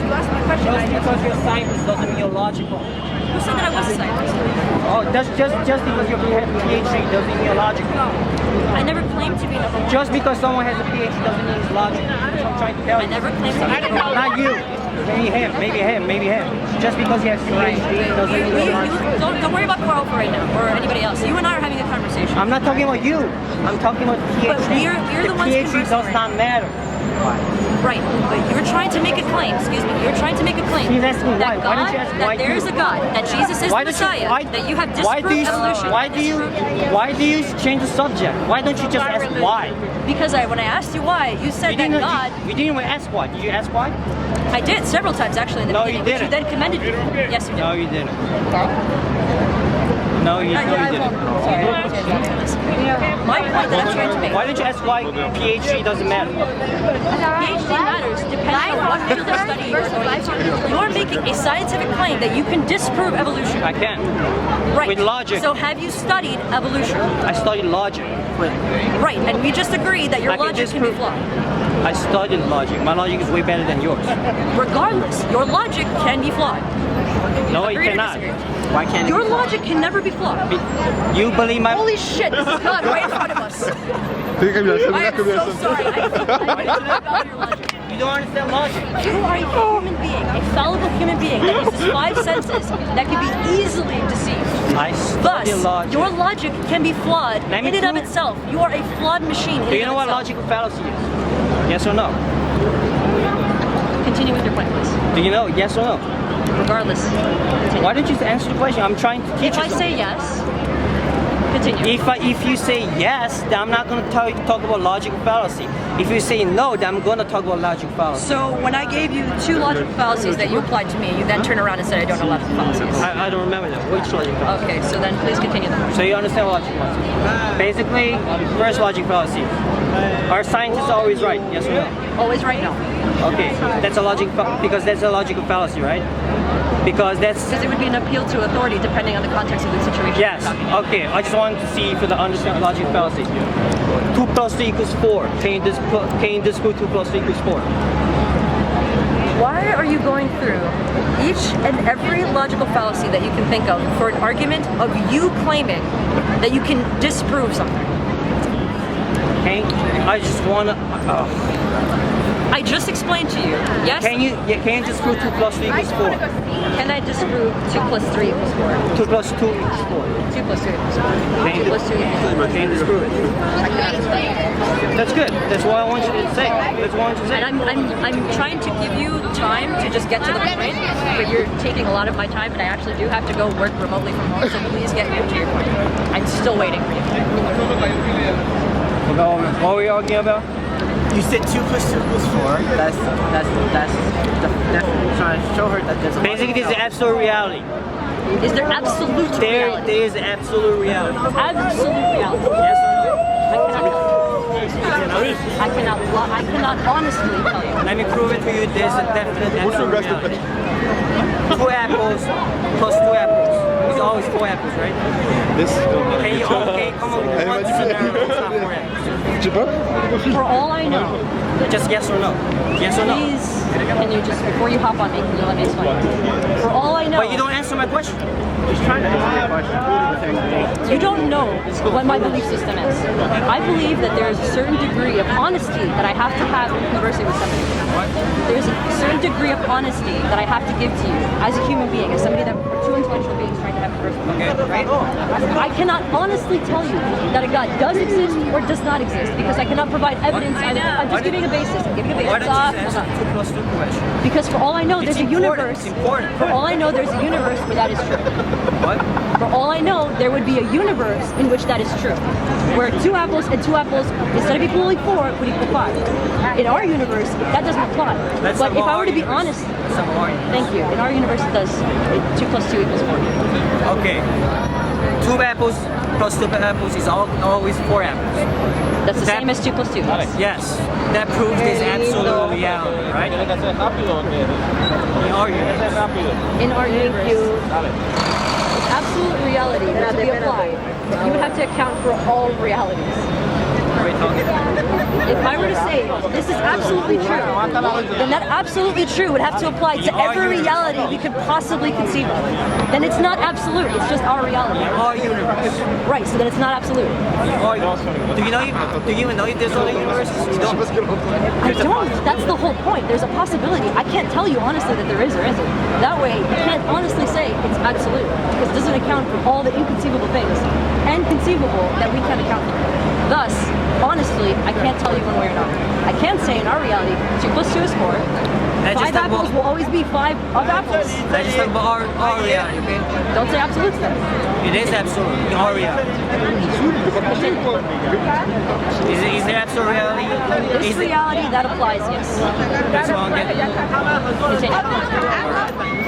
You asked me a question. Just because you're a scientist doesn't mean you're logical. Who said that I was a scientist? Oh, just because you have a PhD doesn't mean you're logical. I never claimed to be number one. Just because someone has a PhD doesn't mean he's logical. That's what I'm trying to tell you. I never claimed to be number one. Not you. Maybe him. Just because he has a PhD doesn't mean he's logical. Don't worry about Carl for right now, or anybody else. You and I are having a conversation. I'm not talking about you. I'm talking about PhD. But we're the ones PhD conversing does right not matter. Right, but you're trying to make a claim, excuse me, you're trying to make a claim He's asking why. that Why God, don't you ask that why there's a God, that Jesus is the Messiah, that you have disproved evolution. Why do you change the subject? Why don't you just ask why? Because when I asked you why, you said that God... You didn't even ask why. Did you ask why? I did, several times actually in the beginning, you didn't. which you then commended me. Yes, you did. No, you didn't. No, you didn't. My point that I'm trying to make... Why don't you ask why PhD doesn't matter? PhD matters depending on what field of study you're going into. You're making a scientific claim that you can disprove evolution. I can. Right. With logic. So have you studied evolution? I studied logic. Right, and we just agreed that your logic can be flawed. I studied logic. My logic is way better than yours. Regardless, your logic can be flawed. No, it Agree or cannot. disagree? Why can't Your it? logic can never be flawed. You believe my... Holy shit, this is God right in front of us. I am so sorry. I about your logic. You don't understand logic. You are a human being, a fallible human being that uses 5 senses that can be easily deceived. I study Thus, logic. your logic can be flawed in and of itself. You are a flawed machine. Do you know what logical fallacy is? Yes or no? Continue with your point, please. Do you know? Yes or no? Regardless. Continue. Why don't you just answer the question? I'm trying to teach you. If I say yes, continue. If you say yes, then I'm not going to talk about logical fallacy. If you say no, then I'm going to talk about logical fallacy. So when I gave you 2 logical fallacies that you applied to me, you then turned around and said I don't know logical fallacies. I don't remember that. Which logical fallacy? Okay, so then please continue the So you understand logical fallacy? Basically, first logical fallacy. Are scientists always right? Yes or no? Always right? No. Okay, that's a because that's a logical fallacy, right? Because it would be an appeal to authority depending on the context of the situation. Yes. Okay. I just wanted to see if you understand logical fallacy. 2 plus 3 equals 4. Can you disprove 2 plus 3 equals 4? Why are you going through each and every logical fallacy that you can think of for an argument of you claiming that you can disprove something? Okay. I just wanna. I just explained to you. Yes. Can you disprove 2 plus 3 equals 4? Can I disprove 2 plus 3 equals 4? 2 plus 2 equals 4. 2 plus 2 equals 4. 2 plus 2 equals 4. Can you disprove it? That's good. That's what I want you to say. That's what I want you to say. And I'm trying to give you time to just get to the point, but you're taking a lot of my time, and I actually do have to go work remotely from home. So please get to your point. I'm still waiting for you. What were you arguing about? You said 2 plus 2 equals 4. That's trying to show her that there's a Basically, there's absolute reality. Is there absolute reality? There is absolute reality. Absolute reality. Yes I cannot honestly tell you. Let me prove it to you. There's a definite absolute reality. 2 apples plus 2 apples is always 4 apples, right? Can you come up with one scenario that's not 4 apples? For all I know, Just yes or no. Yes or no. please, can you just, before you hop on me, can you let me explain? For all I know, But you don't answer my question. He's trying to answer your question. you don't know what my belief system is. I believe that there is a certain degree of honesty that I have to have in conversing with somebody. There's a certain degree of honesty that I have to give to you as a human being, as somebody that we're 2 intellectual beings trying to have conversation. Okay. I cannot honestly tell you that a God does exist or does not exist because I cannot provide evidence. I'm just giving a basis. I'm giving a basis. Why don't you just answer the 2 plus 2 question? Because for all I know, there's a universe. It's important. For all I know, there's a universe where that is true. What? For all I know, there would be a universe in which that is true. Where 2 apples and 2 apples, instead of equaling 4, would equal 5. In our universe, that doesn't apply. But if I were to be honest, thank you. In our universe, it does. 2 plus 2 equals 4. Okay. 2 apples plus 2 apples is always 4 apples. That's the same as 2 plus 2. Yes. That proves this absolute reality, right? In our universe. In our universe, absolute reality to be applied, you would have to account for all realities. are you talking about? If I were to say this is absolutely true, then that absolutely true would have to apply to every reality we could possibly conceive of. Then it's not absolute, it's just our reality. Our universe. Right, so then it's not absolute. Do you even know if there's other universes? You don't. I don't. That's the whole point. There's a possibility. I can't tell you honestly that there is or isn't. That way, you can't honestly say it's absolute because it doesn't account for all the inconceivable things and conceivable that we can't account for. Thus, honestly, I can't tell you one way or another. I can say in our reality, 2 plus 2 is 4. 5 apples will always be 5 of apples. I just talk about our reality, okay? Don't say absolutes then. It is absolute in our reality. Is there absolute reality? This reality, that applies, yes. That's what I'm getting.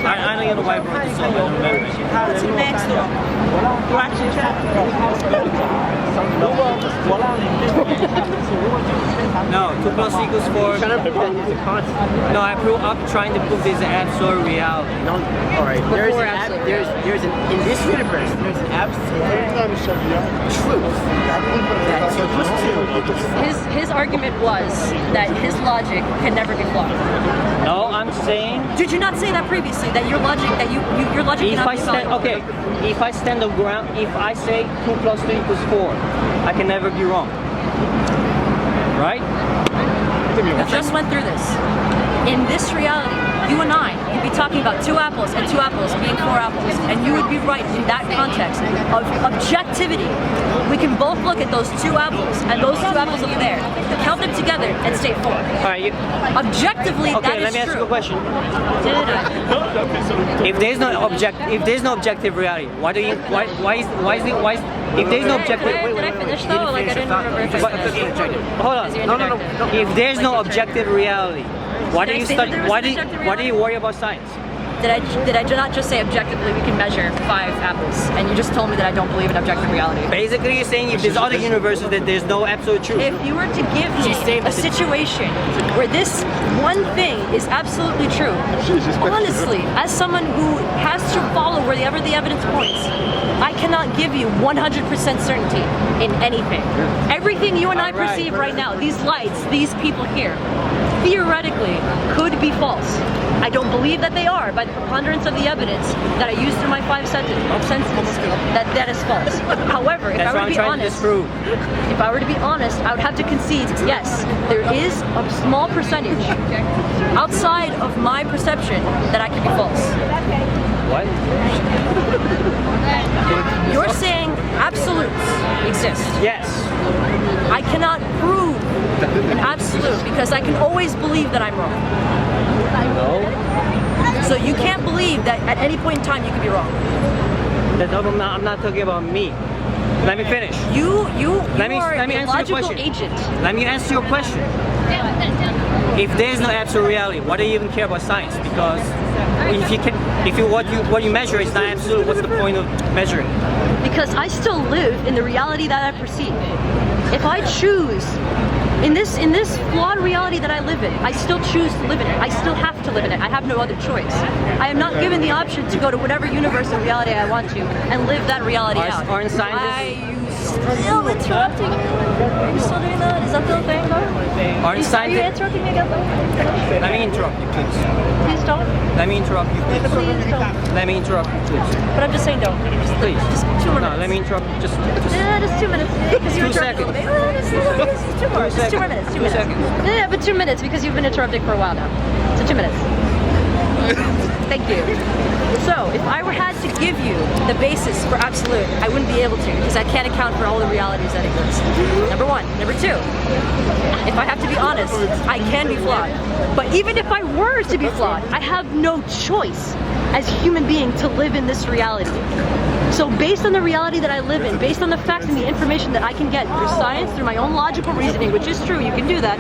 I don't even know why I brought this up. I don't remember. What's next door? You actually check? No, 2 plus equals 4. No, I'm trying to prove there's an absolute reality. No, all right. There's in this universe, there's an absolute truth that 2 plus 2 equals 4. His argument was that his logic can never be flawed. No, I'm saying. Did you not say that previously? That your logic, your logic If cannot I be flawed? stand, okay, if I stand the ground, if I say 2 plus 2 equals 4, I can never be wrong. Right? We just went through this. In this reality, you and I could be talking about 2 apples and 2 apples being 4 apples, and you would be right in that context of objectivity. We can both look at those 2 apples and those 2 apples over there, count them together, and state 4. All right. Objectively, that Okay, is let me ask you a true. question. If there's no objective reality, why is if there's no objective? Did I finish though? Like I didn't remember if I finished. Hold on. No. If there's no objective reality, why do Did I you say study? that there was an objective Why do you reality? worry about science? Did I not just say objectively we can measure 5 apples, and you just told me that I don't believe in objective reality? Basically, you're saying if there's other universes that there's no absolute truth. If you were to give me a situation where this one thing is absolutely true, honestly, as someone who has to follow wherever the evidence points, I cannot give you 100% certainty in anything. Everything you and I perceive right now, these lights, these people here, theoretically could be false. I don't believe that they are by the preponderance of the evidence that I used through my 5 senses that is false. However, if I were to be honest, if I were to be honest, I would have to concede, yes, there is a small percentage outside of my perception that I could be false. What? You're saying absolutes exist. Yes. I cannot prove an absolute because I can always believe that I'm wrong. No. So you can't believe that at any point in time you could be wrong. I'm not talking about me. Let me finish. You Let me are a answer your logical question. agent. Let me answer your question. If there's no absolute reality, why do you even care about science? Because what you measure is not absolute, what's the point of measuring? Because I still live in the reality that I perceive. If I choose in this flawed reality that I live in, I still choose to live in it. I still have to live in it. I have no other choice. I am not given the option to go to whatever universe or reality I want to and live that reality out. Aren't scientists? Still interrupting me? Are you still doing that? Is that the thing though? Aren't Are you scientists? interrupting me again though? Let me interrupt you, please. Please don't. Let me interrupt you, please. Please don't. Let me interrupt you, please. But I'm just saying don't. Please. Just 2 minutes. No, let me interrupt you. Just Just 2 minutes. Because you 2 interrupted seconds. me. Just 2 more. Just 2 more minutes. 2 2 minutes. seconds. Yeah, but 2 minutes because you've been interrupting for a while now. So 2 minutes. Thank you. So, if I had to give you the basis for absolute, I wouldn't be able to because I can't account for all the realities that exist. Number 1. Number 2, if I have to be honest, I can be flawed. But even if I were to be flawed, I have no choice as a human being to live in this reality. So based on the reality that I live in, based on the facts and the information that I can get through science, through my own logical reasoning, which is true, you can do that,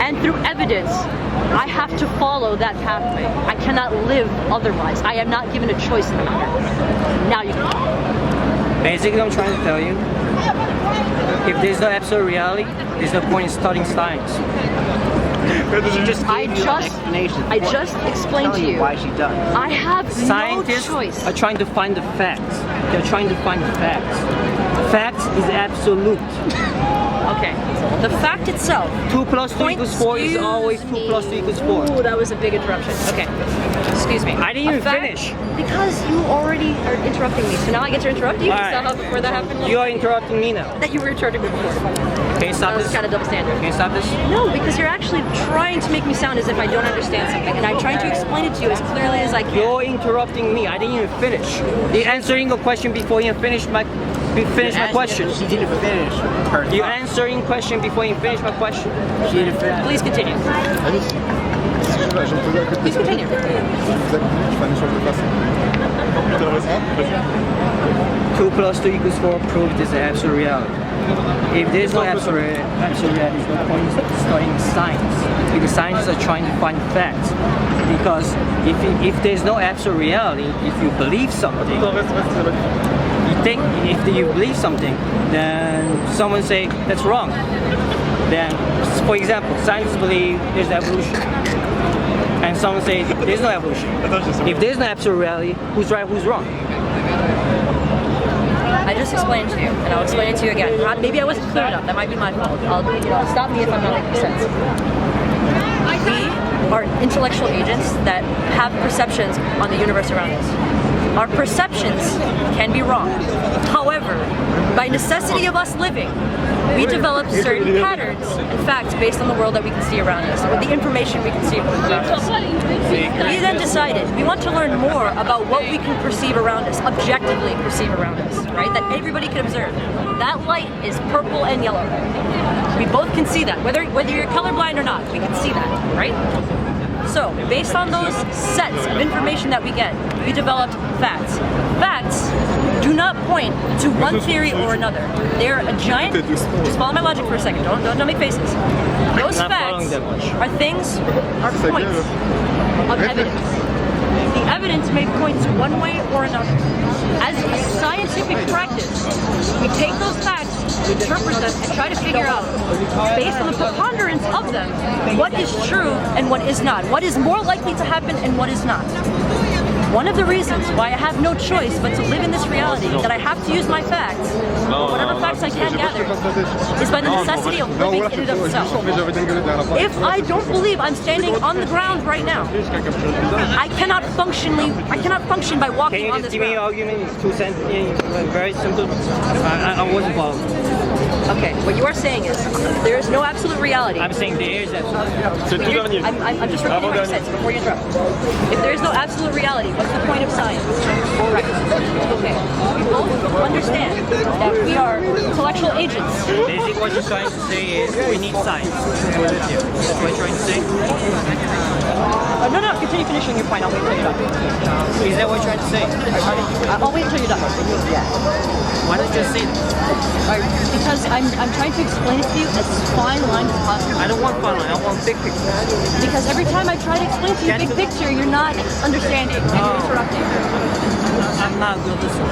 and through evidence, I have to follow that pathway. I cannot live otherwise. I am not given a choice in the matter. Now you can. Basically, I'm trying to tell you, if there's no absolute reality, there's no point in studying science. I just explained to you. Why she does. I have Scientists no choice. are trying to find the facts. They're trying to find the facts. Fact is absolute. Okay. The fact itself. 2 plus 2 equals 4 is always 2 plus 2 equals 4. Ooh, that was a big interruption. Okay. Excuse me. I didn't even fact, finish. Because you already are interrupting me. So now I get to interrupt you? All Is that right. how before that happened? You are interrupting me now. That you were interrupting me before. Can you stop That was this? kind of double standard. Can you stop this? No, because you're actually trying to make me sound as if I don't understand something, and I'm trying to explain it to you as clearly as I can. You're interrupting me. I didn't even finish. You're answering a question before you finish my question. She didn't finish her You're thought. answering question before you finish my question. She didn't finish. Please continue. Please continue. 2 plus 2 equals 4 proved this is absolute reality. If there's no absolute reality, there's no point in studying science. Because scientists are trying to find facts. Because if there's no absolute reality, if you believe something, if you believe something, then someone say that's wrong. Then, for example, scientists believe there's evolution, and someone say there's no evolution. If there's no absolute reality, who's right, who's wrong? I just explained to you, and I'll explain it to you again. Maybe I wasn't clear enough. That might be my fault. Stop me if I'm not making sense. We are intellectual agents that have perceptions on the universe around us. Our perceptions can be wrong. However, by necessity of us living, we develop certain patterns and facts based on the world that we can see around us, or the information we can see around us. We then decided we want to learn more about what we can perceive around us, objectively perceive around us, right? That everybody can observe. That light is purple and yellow. We both can see that, whether you're colorblind or not, we can see that, right? So, based on those sets of information that we get, we developed facts. Facts do not point to one theory or another. They're a giant. Just follow my logic for a second. Don't make faces. Those facts are things, are points of evidence. The evidence may point to one way or another. As a scientific practice, we take those facts, interpret them, and try to figure out, based on the preponderance of them, what is true and what is not. What is more likely to happen and what is not. One of the reasons why I have no choice but to live in this reality, that I have to use my facts, or whatever facts I can gather, is by the necessity of living in and of itself. If I don't believe I'm standing on the ground right now, I cannot function by walking on this Can you just give me your ground. argument in 2 sentences? Very simple. I wasn't following. Okay, what you are saying is, there is no absolute reality. I'm saying there is absolute. I'm just repeating what you said, so before you interrupt. If there is no absolute reality, what's the point of science? Right. Okay. We both understand that we are intellectual agents. Basically, what you're trying to say is we need science. That's what you're trying to say? No, continue finishing your point. I'll wait until you're done. Is that what you're trying to say? I'll wait until you're done. Why don't you just say that? Because I'm trying to explain it to you as fine line as possible. I don't want fun line, I want big picture. Because every time I try to explain to you big picture, you're not understanding. You're interrupting. I'm not good listener.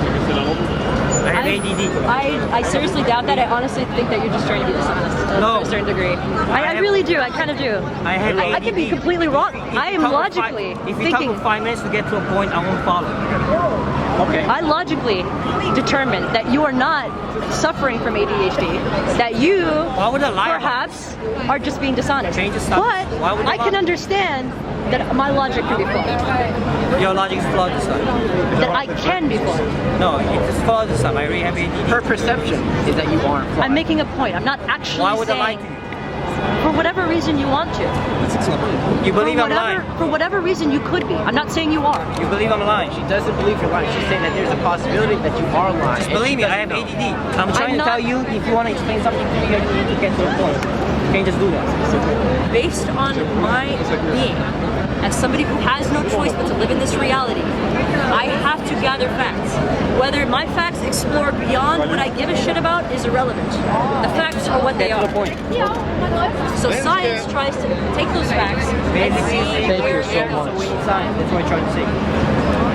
I have ADD. I seriously doubt that. I honestly think that you're just trying to be dishonest to a certain degree. I really do. I kind of do. I have ADD. I could be completely wrong. I am logically if you talk thinking. for 5 minutes to get to a point, I won't follow. Okay. I logically determined that you are not suffering from ADHD. That you Why would I lie about perhaps are just being dishonest. Change the stuff. But Why would I can understand that my logic can be flawed. Your logic is flawed this time. That I can be flawed. No, it's flawed this time. I really have ADD. Her perception is that you aren't. I'm making a point. I'm not actually Why would I saying lie to you? for whatever reason you want to. You believe I'm lying. For whatever reason you could be. I'm not saying you are. You believe I'm lying. She doesn't believe you're lying. She's saying that there's a possibility that you are lying. Just believe me, I have ADD. I'm trying to tell you, if you want to explain something to me, you need to get to a point. You can't just do that. Based on my being, as somebody who has no choice but to live in this reality, I have to gather facts. Whether my facts explore beyond what I give a shit about is irrelevant. The facts are what they are. So science tries to take those facts and see where it goes. We need science. That's what I'm trying to say.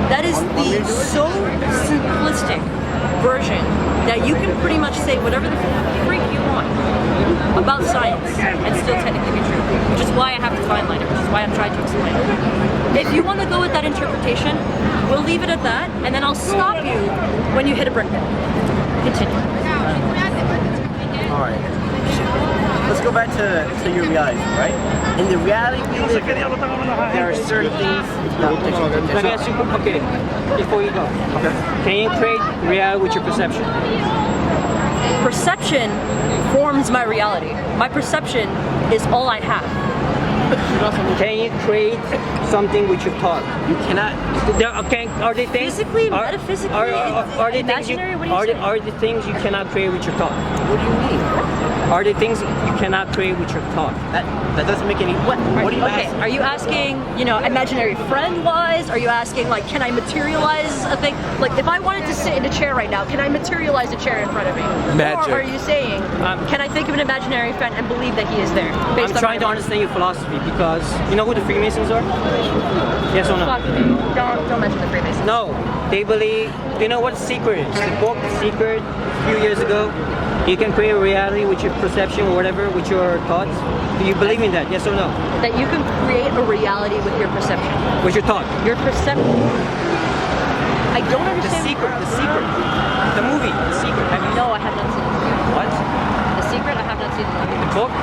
That is the so simplistic version that you can pretty much say whatever the freak you want about science and still technically be true, which is why I have to fine line it, which is why I'm trying to explain it. If you want to go with that interpretation, we'll leave it at that, and then I'll stop you when you hit a brick wall. Continue. Alright. Let's go back to your reality, right? In the reality we live in, there are certain things. Let me ask you, okay, before you go. Can you create reality with your perception? Perception forms my reality. My perception is all I have. Can you create something with your thought? You cannot. Okay, are they things? Physically, metaphysically, are they imaginary? things What are you saying? are the things you cannot create with your thought? What do you mean? Are the things you cannot create with your thought? That doesn't make any. What are you Okay, asking? are you asking, you know, imaginary friend wise? Are you asking, like, can I materialize a thing? Like, if I wanted to sit in a chair right now, can I materialize a chair in front of me? Magic. Or are you saying, can I think of an imaginary friend and believe that he is there? I'm trying to understand your philosophy because you know who the Freemasons are? Yes or no? Fuck me. Don't mention the Freemasons. No, they believe. You know what Secret is? The book Secret, a few years ago. You can create a reality with your perception or whatever, with your thoughts. Do you believe in that? Yes or no? That you can create a reality with your perception. With your thought. Your perception. I don't The understand. Secret. The Secret. The movie. The Secret. Have you? No, I have not seen it. What? The Secret, I have not seen it. The book?